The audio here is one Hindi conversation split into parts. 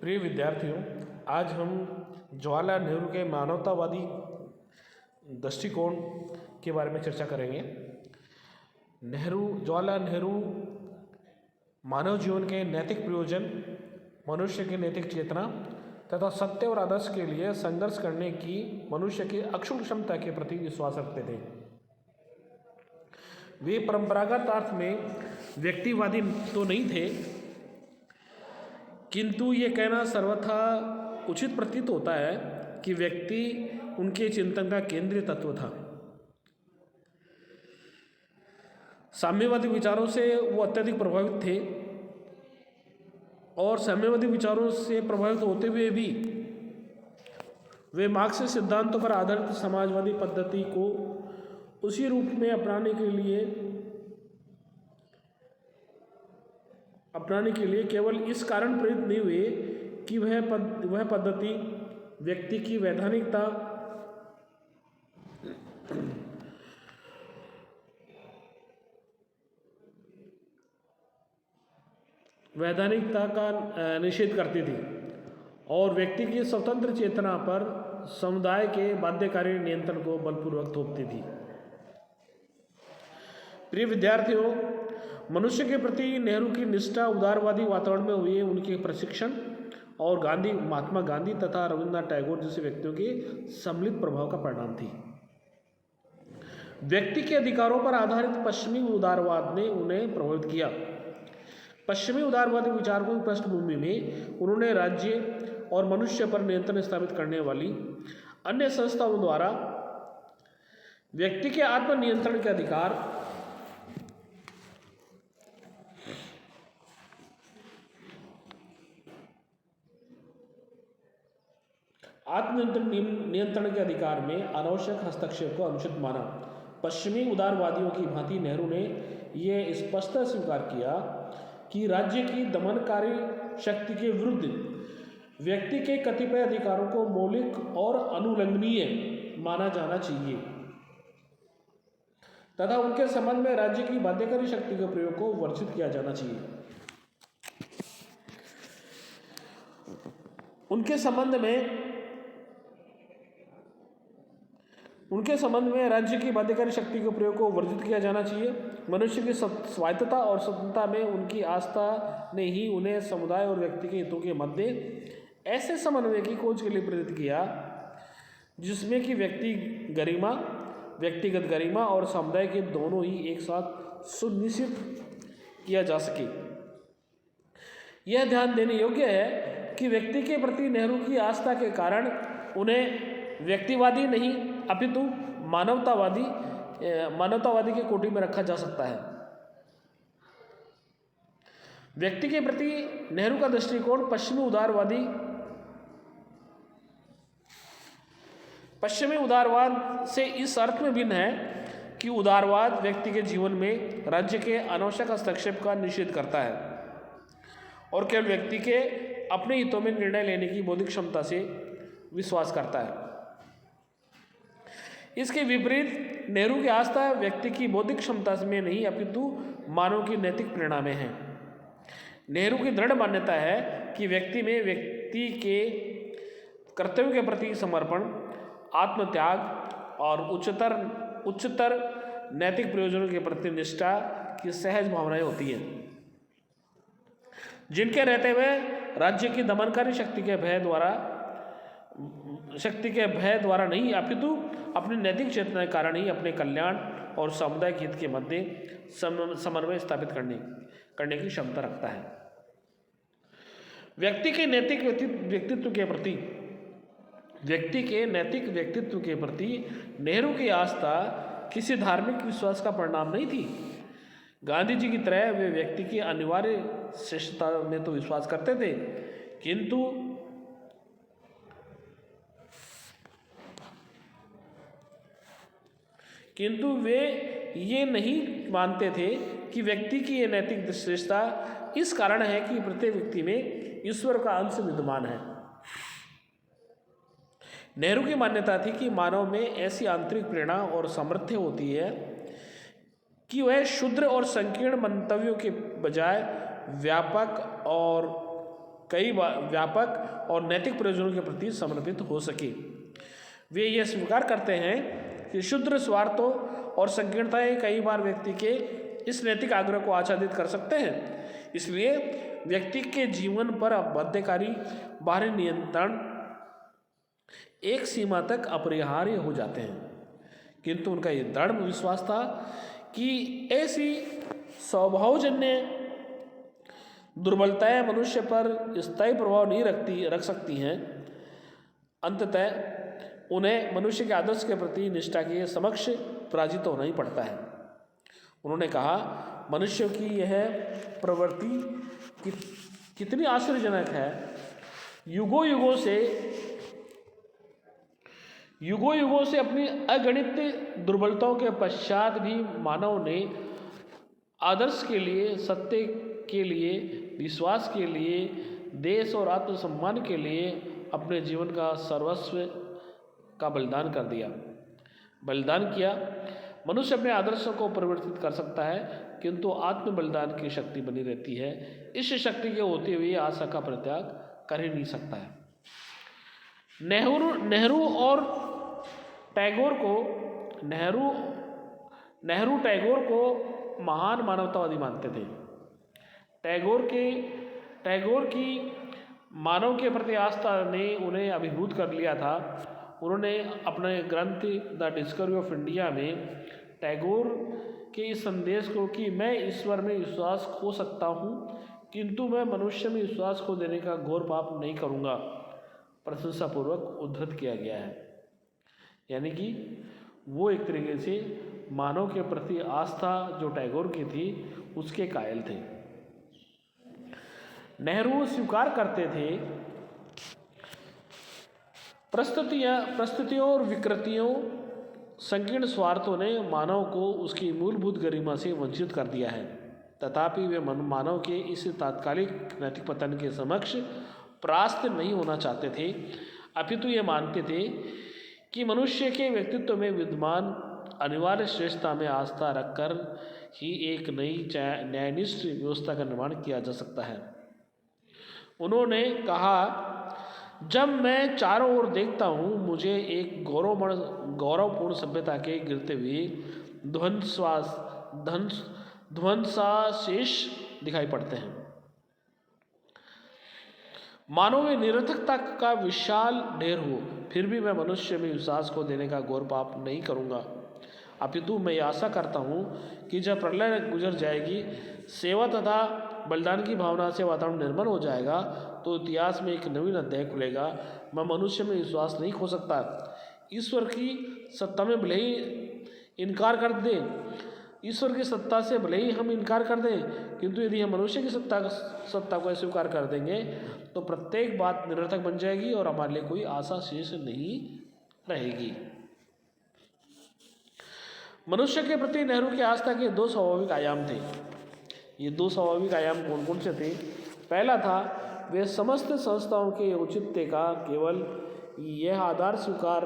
प्रिय विद्यार्थियों, आज हम जवाहरलाल नेहरू के मानवतावादी दृष्टिकोण के बारे में चर्चा करेंगे। जवाहरलाल नेहरू मानव जीवन के नैतिक प्रयोजन, मनुष्य की नैतिक चेतना तथा सत्य और आदर्श के लिए संघर्ष करने की मनुष्य की अक्षुण्ण क्षमता के प्रति विश्वास रखते थे। वे परंपरागत अर्थ में व्यक्तिवादी तो नहीं थे, किंतु ये कहना सर्वथा उचित प्रतीत होता है कि व्यक्ति उनके चिंतन का केंद्रीय तत्व था। साम्यवादी विचारों से वो अत्यधिक प्रभावित थे और साम्यवादी विचारों से प्रभावित होते हुए भी वे मार्क्सिस्ट सिद्धांतों पर आधारित समाजवादी पद्धति को उसी रूप में अपनाने के लिए केवल इस कारण प्रेरित नहीं हुए कि वह पद्धति व्यक्ति की वैधानिकता का निषेध करती थी और व्यक्ति की स्वतंत्र चेतना पर समुदाय के बाध्यकारी नियंत्रण को बलपूर्वक थोपती थी। प्रिय विद्यार्थियों, मनुष्य के प्रति नेहरू की निष्ठा उदारवादी वातावरण में हुए उनके प्रशिक्षण और महात्मा गांधी तथा रविन्द्रनाथ टैगोर जैसे व्यक्तियों के सम्मिलित प्रभाव का परिणाम थी। व्यक्ति के अधिकारों पर आधारित पश्चिमी उदारवाद ने उन्हें प्रभावित किया। पश्चिमी उदारवादी विचारों की पृष्ठभूमि में उन्होंने राज्य और मनुष्य पर नियंत्रण स्थापित करने वाली अन्य संस्थाओं द्वारा व्यक्ति के आत्मनियंत्रण के अधिकार, नियंत्रण के अधिकार में अनावश्यक हस्तक्षेप को अनुचित माना। पश्चिमी उदारवादियों की भांति नेहरू ने यह स्पष्ट स्वीकार किया कि राज्य की दमनकारी शक्ति के विरुद्ध व्यक्ति के कतिपय अधिकारों को मौलिक और अनुलंघनीय माना जाना चाहिए तथा उनके संबंध में राज्य की बाध्यकारी शक्ति के प्रयोग को वर्जित किया जाना चाहिए। उनके संबंध में राज्य की बाध्यकारी शक्ति के प्रयोग को वर्जित किया जाना चाहिए। मनुष्य की स्वायत्तता और स्वतंत्रता में उनकी आस्था ने ही उन्हें समुदाय और व्यक्ति के हितों के मध्य ऐसे समन्वय की खोज के लिए प्रेरित किया जिसमें कि व्यक्तिगत गरिमा और समुदाय के दोनों ही एक साथ सुनिश्चित किया जा सके। यह ध्यान देने योग्य है कि व्यक्ति के प्रति नेहरू की आस्था के कारण उन्हें व्यक्तिवादी नहीं अपितु मानवतावादी के कोटि में रखा जा सकता है। व्यक्ति के प्रति नेहरू का दृष्टिकोण पश्चिमी उदारवाद से इस अर्थ में भिन्न है कि उदारवाद व्यक्ति के जीवन में राज्य के अनावश्यक हस्तक्षेप का निषेध करता है और केवल व्यक्ति के अपने हितों में निर्णय लेने की बौद्धिक क्षमता से विश्वास करता है। इसके विपरीत नेहरू की आस्था व्यक्ति की बौद्धिक क्षमता में नहीं अपितु मानव की नैतिक प्रेरणा में है। नेहरू की दृढ़ मान्यता है कि व्यक्ति में व्यक्ति के कर्तव्य के प्रति समर्पण, आत्मत्याग और उच्चतर नैतिक प्रयोजनों के प्रति निष्ठा की सहज भावनाएं होती हैं, जिनके रहते हुए राज्य की दमनकारी शक्ति के भय द्वारा नहीं अपितु अपनी नैतिक चेतना के कारण ही अपने कल्याण और सामुदायिक हित के मध्य समन्वय स्थापित करने की क्षमता रखता है। व्यक्ति के नैतिक व्यक्तित्व के प्रति नेहरू की आस्था किसी धार्मिक विश्वास का परिणाम नहीं थी। गांधी जी की तरह वे व्यक्ति की अनिवार्य श्रेष्ठता में तो विश्वास करते थे, किंतु वे ये नहीं मानते थे कि व्यक्ति की ये नैतिक श्रेष्ठता इस कारण है कि प्रत्येक व्यक्ति में ईश्वर का अंश विद्यमान है। नेहरू की मान्यता थी कि मानव में ऐसी आंतरिक प्रेरणा और सामर्थ्य होती है कि वह क्षुद्र और संकीर्ण मंतव्यों के बजाय व्यापक और कई व्यापक और नैतिक प्रयोजनों के प्रति समर्पित हो सके। वे यह स्वीकार करते हैं कि क्षुद्र स्वार्थों और संकीर्णताएं कई बार व्यक्ति के इस नैतिक आग्रह को आच्छादित कर सकते हैं। इसलिए व्यक्ति के जीवन पर बाध्यकारी बाहरी नियंत्रण एक सीमा तक अपरिहार्य हो जाते हैं, किंतु उनका ये दृढ़ विश्वास था कि ऐसी स्वभावजन्य दुर्बलताएं मनुष्य पर स्थायी प्रभाव नहीं रख सकती हैं। अंततः उन्हें मनुष्य के आदर्श के प्रति निष्ठा के समक्ष पराजित होना ही पड़ता है। उन्होंने कहा, मनुष्य की यह प्रवृत्ति कितनी आश्चर्यजनक है। युगों युगों से अपनी अगणित दुर्बलताओं के पश्चात भी मानव ने आदर्श के लिए, सत्य के लिए, विश्वास के लिए, देश और आत्मसम्मान के लिए अपने जीवन का सर्वस्व का बलिदान किया। मनुष्य अपने आदर्शों को परिवर्तित कर सकता है, किंतु आत्म बलिदान की शक्ति बनी रहती है। इस शक्ति के होते हुए आशा का परित्याग कर ही नहीं सकता है। नेहरू टैगोर को महान मानवतावादी मानते थे। टैगोर की मानव के प्रति आस्था ने उन्हें अभिभूत कर लिया था। उन्होंने अपने ग्रंथ द डिस्कवरी ऑफ इंडिया में टैगोर के इस संदेश को कि मैं ईश्वर में विश्वास खो सकता हूँ, किंतु मैं मनुष्य में विश्वास खो देने का घोर पाप नहीं करूँगा, प्रशंसापूर्वक उद्धृत किया गया है। यानी कि वो एक तरीके से मानव के प्रति आस्था जो टैगोर की थी उसके कायल थे। नेहरू स्वीकार करते थे प्रस्तुतियों और विकृतियों, संकीर्ण स्वार्थों ने मानव को उसकी मूलभूत गरिमा से वंचित कर दिया है। तथापि वे मानव के इस तात्कालिक नैतिक पतन के समक्ष परास्त नहीं होना चाहते थे, अपितु ये मानते थे कि मनुष्य के व्यक्तित्व में विद्यमान अनिवार्य श्रेष्ठता में आस्था रखकर ही एक नई न्यायनिष्ठ व्यवस्था का निर्माण किया जा सकता है। उन्होंने कहा, जब मैं चारों ओर देखता हूँ, मुझे एक गौरवपूर्ण सभ्यता के गिरते हुए ध्वंसावशेष दिखाई पड़ते हैं। मानो वे निरर्थकता का विशाल ढेर हो, फिर भी मैं मनुष्य में विश्वास को देने का घोर पाप नहीं करूँगा, अपितु मैं आशा करता हूँ कि जब प्रलय गुजर जाएगी, सेवा तथा बलिदान की भावना से वातावरण निर्मल हो जाएगा, तो इतिहास में एक नवीन अध्याय खुलेगा। मैं मनुष्य में विश्वास नहीं खो सकता। ईश्वर की सत्ता में भले ही इनकार कर दें, ईश्वर की सत्ता से भले ही हम इनकार कर दें, किंतु यदि हम मनुष्य की सत्ता को अस्वीकार कर देंगे तो प्रत्येक बात निरर्थक बन जाएगी और हमारे लिए कोई आशा शेष नहीं रहेगी। मनुष्य के प्रति नेहरू की आस्था के दो स्वाभाविक आयाम थे। ये दो स्वाभाविक आयाम कौन कौन से थे? पहला था, वे समस्त संस्थाओं के औचित्य का केवल यह आधार स्वीकार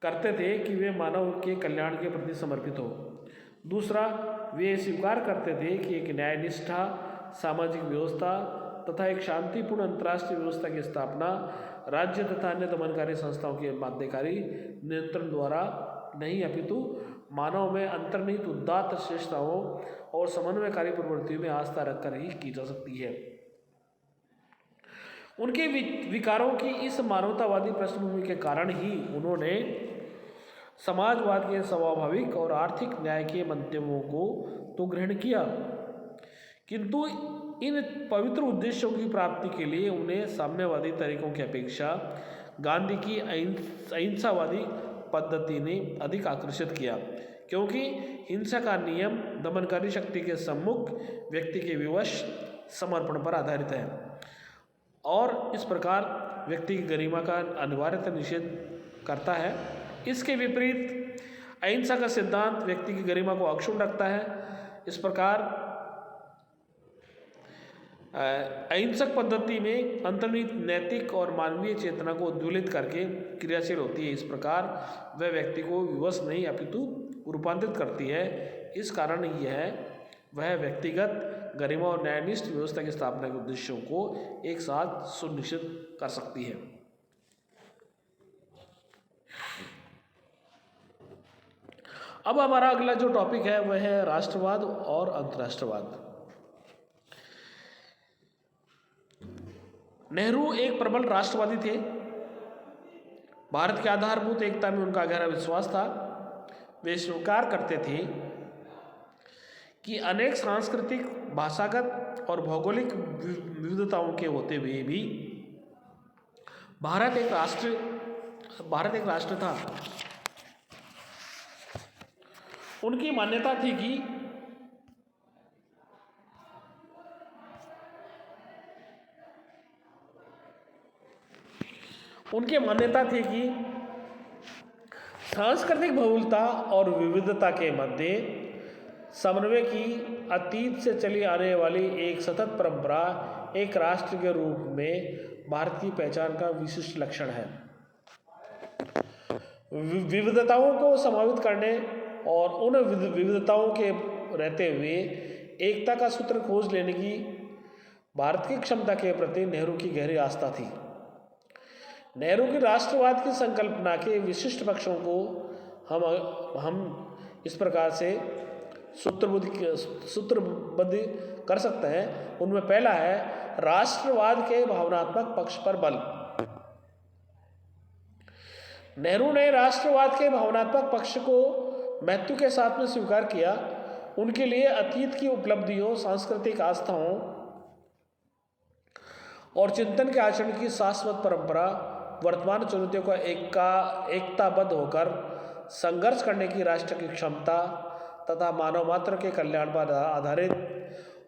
करते थे कि वे मानव के कल्याण के प्रति समर्पित हो। दूसरा, वे स्वीकार करते थे कि एक न्यायनिष्ठा सामाजिक व्यवस्था तथा एक शांतिपूर्ण अंतर्राष्ट्रीय व्यवस्था की स्थापना राज्य तथा अन्य दमनकारी संस्थाओं के बाध्यकारी नियंत्रण द्वारा नहीं, अपितु मानव में अंतर्निहित उदात्त श्रेष्ठताओं और समन्वयकारी प्रवृत्तियों में आस्था रखकर ही की जा सकती है। उनके विकारों की इस मानवतावादी पृष्ठभूमि के कारण ही उन्होंने समाजवाद के स्वाभाविक और आर्थिक न्याय के मंतव्यों को तो ग्रहण किया, किंतु इन पवित्र उद्देश्यों की प्राप्ति के लिए उन्हें साम्यवादी तरीकों की अपेक्षा गांधी की अहिंसावादी पद्धति ने अधिक आकर्षित किया, क्योंकि हिंसा का नियम दमनकारी शक्ति के सम्मुख व्यक्ति के विवश समर्पण पर आधारित है और इस प्रकार व्यक्ति की गरिमा का अनिवार्यतः निषेध करता है। इसके विपरीत अहिंसा का सिद्धांत व्यक्ति की गरिमा को अक्षुण्ण रखता है। इस प्रकार अहिंसक पद्धति में अंतर्निहित नैतिक और मानवीय चेतना को उद्वेलित करके क्रियाशील होती है। इस प्रकार वह व्यक्ति को विवश नहीं अपितु रूपांतरित करती है। इस कारण यह वह व्यक्तिगत गरिमा और न्यायनिष्ठ व्यवस्था की स्थापना के उद्देश्यों को एक साथ सुनिश्चित कर सकती है। अब हमारा अगला जो टॉपिक है वह है राष्ट्रवाद और अंतर्राष्ट्रवाद। नेहरू एक प्रबल राष्ट्रवादी थे। भारत की आधारभूत एकता में उनका गहरा विश्वास था। वे स्वीकार करते थे कि अनेक सांस्कृतिक, भाषागत और भौगोलिक विविधताओं के होते हुए भी भारत एक राष्ट्र था। उनकी मान्यता थी कि सांस्कृतिक बहुलता और विविधता के मध्य समन्वय की अतीत से चली आने वाली एक सतत परंपरा एक राष्ट्र के रूप में भारत की पहचान का विशिष्ट लक्षण है। विविधताओं को समावित करने और उन विविधताओं के रहते हुए एकता का सूत्र खोज लेने की भारत की क्षमता के प्रति नेहरू की गहरी आस्था थी। नेहरू की राष्ट्रवाद की संकल्पना के विशिष्ट पक्षों को हम इस प्रकार से सूत्रबद्ध कर सकते हैं। उनमें पहला है राष्ट्रवाद के भावनात्मक पक्ष पर बल। नेहरू ने राष्ट्रवाद के भावनात्मक पक्ष को महत्व के साथ में स्वीकार किया। उनके लिए अतीत की उपलब्धियों, सांस्कृतिक आस्थाओं और चिंतन के आचरण की शाश्वत परंपरा वर्तमान चुनौतियों का एकताबद्ध होकर संघर्ष करने की राष्ट्र की क्षमता तथा मानव मात्र के कल्याण पर आधारित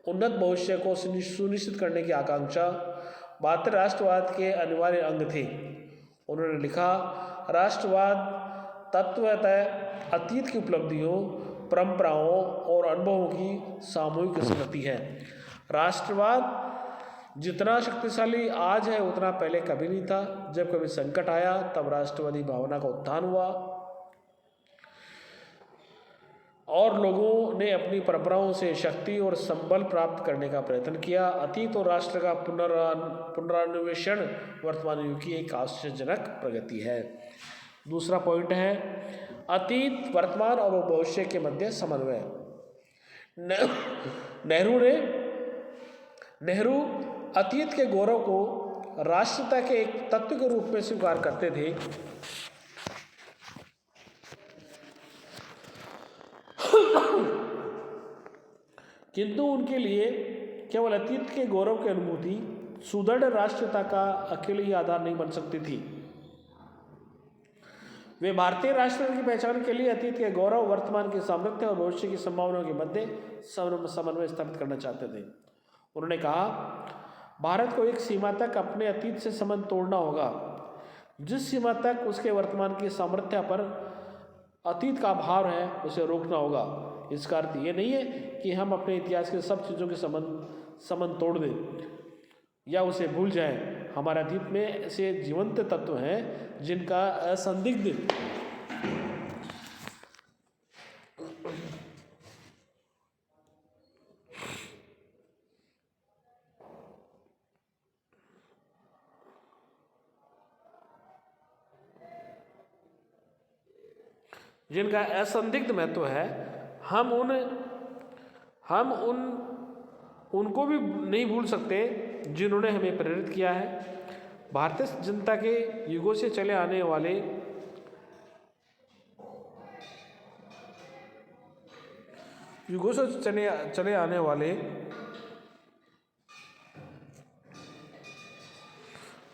उन्नत भविष्य को सुनिश्चित करने की आकांक्षा भारतीय राष्ट्रवाद के अनिवार्य अंग थे। उन्होंने लिखा, राष्ट्रवाद तत्वतः अतीत की उपलब्धियों, परंपराओं और अनुभवों की सामूहिक स्मृति है। राष्ट्रवाद जितना शक्तिशाली आज है उतना पहले कभी नहीं था। जब कभी संकट आया तब राष्ट्रवादी भावना का उत्थान हुआ और लोगों ने अपनी परंपराओं से शक्ति और संबल प्राप्त करने का प्रयत्न किया। अतीत और राष्ट्र का पुनरान्वेषण वर्तमान युग की एक आश्चर्यजनक प्रगति है। दूसरा पॉइंट है अतीत, वर्तमान और भविष्य के मध्य समन्वय। नेहरू अतीत के गौरव को राष्ट्रता के एक तत्व के रूप में स्वीकार करते थे। किंतु उनके लिए केवल अतीत के गौरव की अनुभूति सुदृढ़ राष्ट्रता का अकेले ही आधार नहीं बन सकती थी। वे भारतीय राष्ट्र की पहचान के लिए अतीत के गौरव, वर्तमान की सामर्थ्य और भविष्य की संभावनाओं के मध्य समन्वय स्थापित करना चाहते थे। उन्होंने कहा, भारत को एक सीमा तक अपने अतीत से संबंध तोड़ना होगा, जिस सीमा तक उसके वर्तमान की सामर्थ्य पर अतीत का भार है उसे रोकना होगा। इसका अर्थ ये नहीं है कि हम अपने इतिहास के सब चीज़ों के संबंध तोड़ दें या उसे भूल जाएं। हमारे अतीत में ऐसे जीवंत तत्व हैं जिनका असंदिग्ध महत्व है। हम उनको भी नहीं भूल सकते जिन्होंने हमें प्रेरित किया है। भारतीय जनता के युगों से चले आने वाले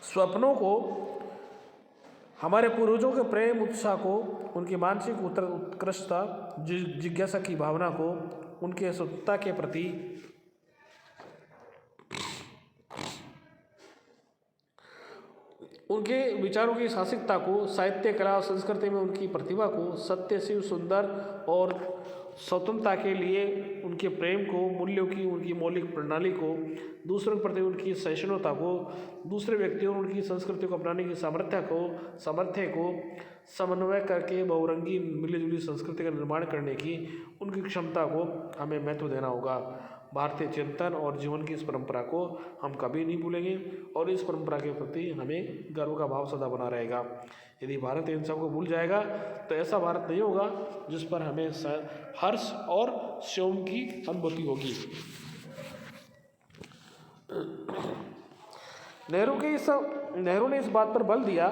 स्वप्नों को, हमारे पूर्वजों के प्रेम उत्साह को, उनकी मानसिक उत्कृष्टता, जिज्ञासा की भावना को, उनके स्वतंत्रता के प्रति उनके विचारों की साहसिकता को, साहित्य, कला और संस्कृति में उनकी प्रतिभा को, सत्य, शिव, सुंदर और स्वतंत्रता के लिए उनके प्रेम को, मूल्यों की उनकी मौलिक प्रणाली को, दूसरों के प्रति उनकी सहिष्णुता को, दूसरे व्यक्तियों और उनकी संस्कृति को अपनाने की सामर्थ्य को समन्वय करके बहुरंगी मिलीजुली संस्कृति का निर्माण करने की उनकी क्षमता को हमें महत्व देना होगा। भारतीय चिंतन और जीवन की इस परंपरा को हम कभी नहीं भूलेंगे और इस परंपरा के प्रति हमें गर्व का भाव सदा बना रहेगा। यदि भारत इन सब को भूल जाएगा तो ऐसा भारत नहीं होगा जिस पर हमें हर्ष और शोम की अनुभूति होगी। नेहरू ने इस बात पर बल दिया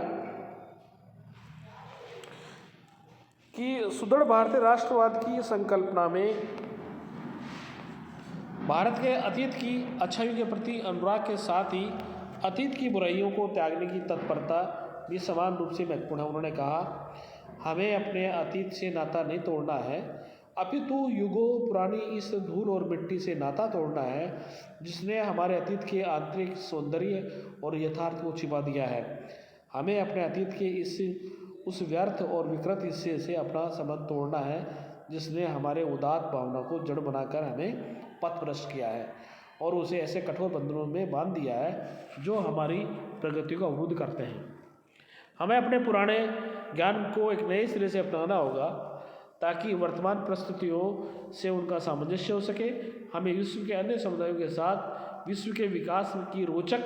कि सुदृढ़ भारतीय राष्ट्रवाद की संकल्पना में भारत के अतीत की अच्छाइयों के प्रति अनुराग के साथ ही अतीत की बुराइयों को त्यागने की तत्परता भी समान रूप से महत्वपूर्ण है। उन्होंने कहा, हमें अपने अतीत से नाता नहीं तोड़ना है, अपितु युगों पुरानी इस धूल और मिट्टी से नाता तोड़ना है जिसने हमारे अतीत के आंतरिक सौंदर्य और यथार्थ को छिपा दिया है। हमें अपने अतीत के उस व्यर्थ और विकृत हिस्से से अपना संबंध तोड़ना है जिसने हमारे उदात्त भावना को जड़ बनाकर हमें पथभ्रष्ट किया है और उसे ऐसे कठोर बंधनों में बांध दिया है जो हमारी प्रगति को अवरुद्ध करते हैं। हमें अपने पुराने ज्ञान को एक नए सिरे से अपनाना होगा ताकि वर्तमान परिस्थितियों से उनका सामंजस्य हो सके। हमें विश्व के अन्य समुदायों के साथ विश्व के विकास की रोचक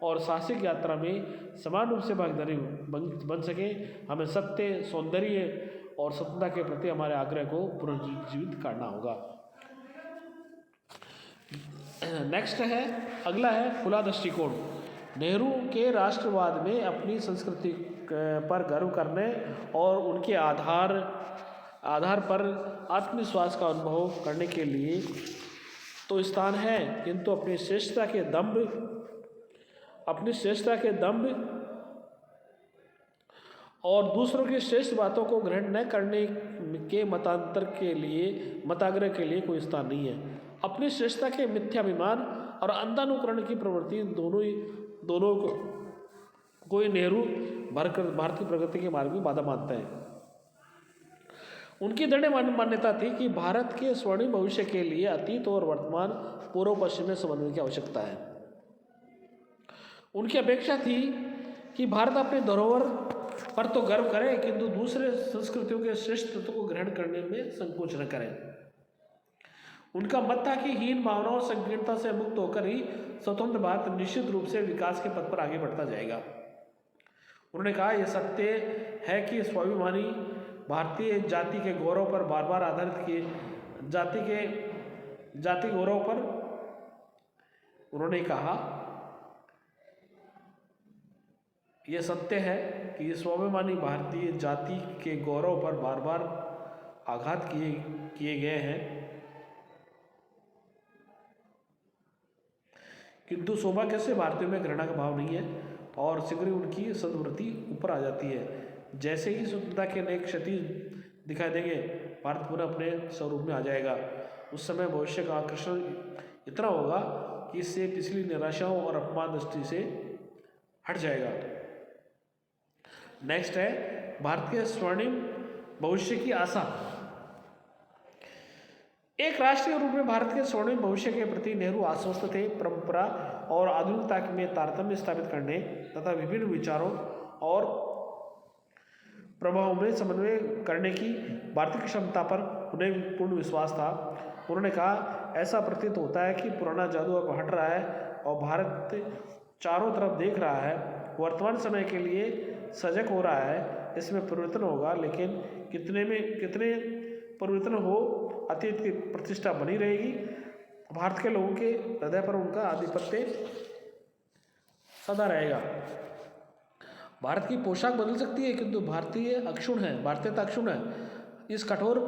और साहसिक यात्रा में समान रूप से भागीदारी बन सके। हमें सत्य, सौंदर्य और स्वतंत्रता के प्रति हमारे आग्रह को पुनर्जीवित करना होगा। अगला है खुला दृष्टिकोण। नेहरू के राष्ट्रवाद में अपनी संस्कृति पर गर्व करने और उनके आधार पर आत्मविश्वास का अनुभव करने के लिए तो स्थान है, किंतु अपनी श्रेष्ठता के दंभ और दूसरों की श्रेष्ठ बातों को ग्रहण न करने के मताग्रह के लिए कोई स्थान नहीं है। अपनी श्रेष्ठता के मिथ्याभिमान और अंधानुकरण की प्रवृत्ति दोनों को नेहरू भारतीय प्रगति के मार्ग में बाधा मानते हैं। उनकी दृढ़ मान्यता थी कि भारत के स्वर्णिम भविष्य के लिए अतीत और वर्तमान, पूर्व पश्चिम में समन्वय की आवश्यकता है। उनकी अपेक्षा थी कि भारत अपने धरोहर पर तो गर्व करे, किंतु दूसरे संस्कृतियों के श्रेष्ठ तत्वों को ग्रहण करने में संकोच न करे। उनका मत था कि हीन भावनाओं और संकीर्णता से मुक्त होकर ही स्वतंत्र भारत निश्चित रूप से विकास के पथ पर आगे बढ़ता जाएगा। उन्होंने कहा, यह सत्य है कि स्वाभिमानी भारतीय जाति के गौरव पर बार बार आधारित किए जाति गौरव पर उन्होंने कहा, यह सत्य है कि स्वाभिमानी भारतीय जाति के गौरव पर बार बार आघात किए गए हैं, किंतु सौभाग्य से भारतीयों में घृणा का भाव नहीं है और शीघ्र ही उनकी सद्वृत्ति ऊपर आ जाती है। जैसे ही स्वतंत्रता के नए क्षति दिखाई देंगे, भारत पुनः अपने स्वरूप में आ जाएगा। उस समय भविष्य का आकर्षण इतना होगा कि इससे पिछली निराशाओं और अपमान दृष्टि से हट जाएगा। नेक्स्ट है भारत के स्वर्णिम भविष्य की आशा। एक राष्ट्रीय रूप में भारत के स्वर्णिम भविष्य के प्रति नेहरू आश्वस्त थे। परंपरा और आधुनिकता में तारतम्य स्थापित करने तथा विभिन्न विचारों और प्रभावों में समन्वय करने की भारतीय क्षमता पर उन्हें पूर्ण विश्वास था। उन्होंने कहा, ऐसा प्रतीत होता है कि पुराना जादू अब हट रहा है और भारत चारों तरफ देख रहा है, वर्तमान समय के लिए सजग हो रहा है। इसमें परिवर्तन होगा, लेकिन कितने परिवर्तन हो, अतीत की प्रतिष्ठा बनी रहेगी। भारत के लोगों के हृदय पर उनका आधिपत्य सदा रहेगा। भारत की पोशाक बदल सकती है, किंतु भारतीयता अक्षुण है। इस कठोर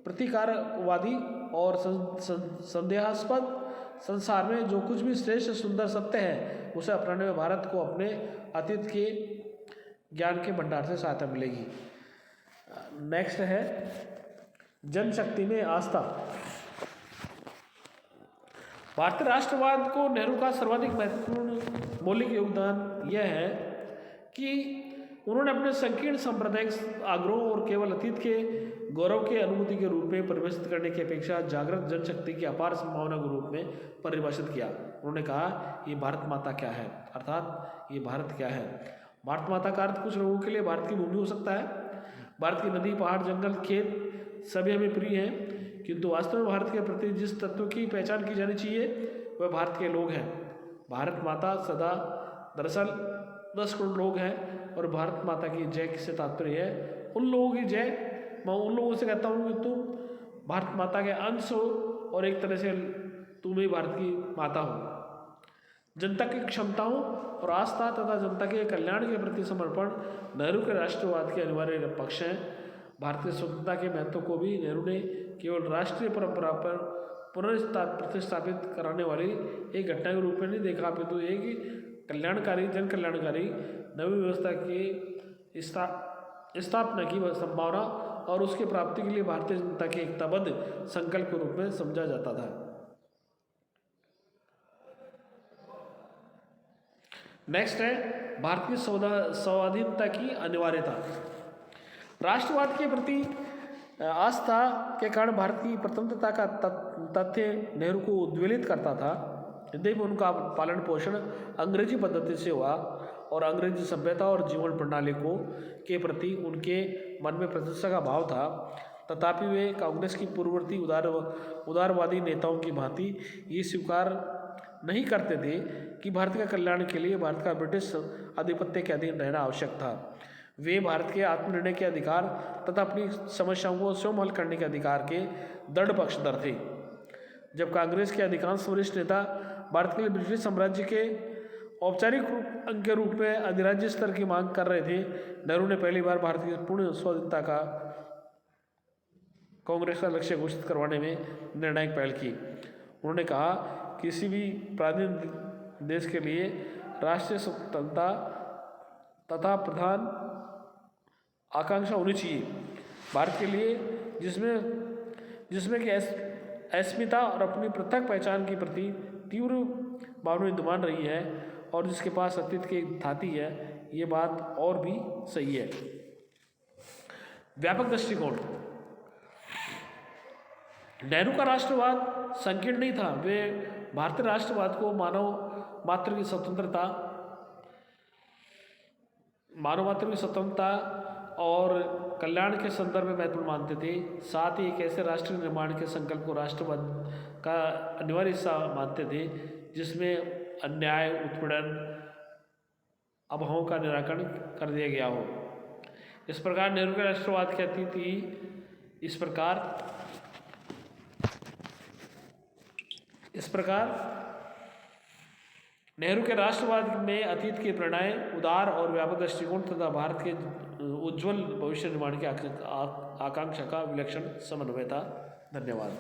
प्रतिकारवादी और संदेहास्पद संसार में जो कुछ भी श्रेष्ठ सुंदर सत्य है, उसे अपनाने में भारत को अपने अतीत के ज्ञान के भंडार से सहायता मिलेगी। नेक्स्ट है जनशक्ति में आस्था। भारतीय राष्ट्रवाद को नेहरू का सर्वाधिक महत्वपूर्ण मौलिक योगदान यह है कि उन्होंने अपने संकीर्ण सांप्रदायिक आग्रहों और केवल अतीत के गौरव के अनुभूति के रूप में परिभाषित करने की अपेक्षा जागृत जनशक्ति की अपार संभावना के रूप में परिभाषित किया। उन्होंने कहा ये भारत माता क्या है, अर्थात ये भारत क्या है। भारत माता का अर्थ कुछ लोगों के लिए भारत की भूमि हो सकता है। भारत की नदी, पहाड़, जंगल, खेत सभी हमें प्रिय हैं, किंतु वास्तव में भारत के प्रति जिस तत्व की पहचान की जानी चाहिए वह भारत के लोग हैं। भारत माता सदा दरअसल 10 करोड़ लोग हैं और भारत माता की जय से तात्पर्य है उन लोगों की जय। मैं उन लोगों से कहता हूँ कि तुम भारत माता के अंश हो और एक तरह से तुम ही भारत की माता हो। जनता की क्षमताओं और आस्था तथा जनता के कल्याण के प्रति समर्पण नेहरू के राष्ट्रवाद के अनिवार्य पक्ष हैं। भारतीय स्वतंत्रता के महत्व को भी नेहरू ने केवल राष्ट्रीय परंपरा पर प्रतिस्थापित कराने वाली एक घटना के रूप में नहीं देखा, अपितु एक कल्याणकारी, जन कल्याणकारी नवी व्यवस्था की स्थापना की संभावना और उसकी प्राप्ति के लिए भारतीय जनता के एकताबद्ध संकल्प के रूप में समझा जाता था। नेक्स्ट है भारतीय स्वाधीनता की अनिवार्यता। राष्ट्रवाद के प्रति आस्था के कारण भारत की स्वतंत्रता का तथ्य नेहरू को उद्वेलित करता था। यद्यपि उनका पालन पोषण अंग्रेजी पद्धति से हुआ और अंग्रेजी सभ्यता और जीवन प्रणाली को के प्रति उनके मन में प्रशंसा का भाव था, तथापि वे कांग्रेस की पूर्ववर्ती उदारवादी नेताओं की भांति ये स्वीकार नहीं करते थे कि भारत के कल्याण के लिए भारत का ब्रिटिश आधिपत्य के अधीन रहना आवश्यक था। वे भारत के आत्मनिर्णय के अधिकार तथा अपनी समस्याओं को स्वयं हल करने के अधिकार के दृढ़ पक्षधर थे। जब कांग्रेस के अधिकांश वरिष्ठ नेता भारत के लिए ब्रिटिश साम्राज्य के औपचारिक अंग के रूप में अधिराज्य स्तर की मांग कर रहे थे, नेहरू ने पहली बार भारत की पूर्ण स्वाधीनता का कांग्रेस का लक्ष्य घोषित करवाने में निर्णायक पहल की। उन्होंने कहा किसी भी प्राधीन देश के लिए राष्ट्रीय स्वतंत्रता तथा प्रधान आकांक्षा होनी चाहिए। भारत के लिए जिसमें कि अस्मिता और अपनी पृथक पहचान के प्रति तीव्र भावना विद्यमान रही है और जिसके पास अतीत की धाती है, ये बात और भी सही है। व्यापक दृष्टिकोण। नेहरू का राष्ट्रवाद संकीर्ण नहीं था। वे भारतीय राष्ट्रवाद को मानव मात्र की स्वतंत्रता और कल्याण के संदर्भ में महत्वपूर्ण मानते थे। साथ ही एक ऐसे राष्ट्र निर्माण के संकल्प को राष्ट्रवाद का अनिवार्य हिस्सा मानते थे जिसमें अन्याय, उत्पीड़न, अभावों का निराकरण कर दिया गया हो। इस प्रकार नेहरू का राष्ट्रवाद कहती थी इस प्रकार नेहरू के राष्ट्रवाद में अतीत के प्रेरणाएं, उदार और व्यापक दृष्टिकोण तथा भारत के उज्जवल भविष्य निर्माण की आकांक्षा का विलक्षण समन्वय था। धन्यवाद।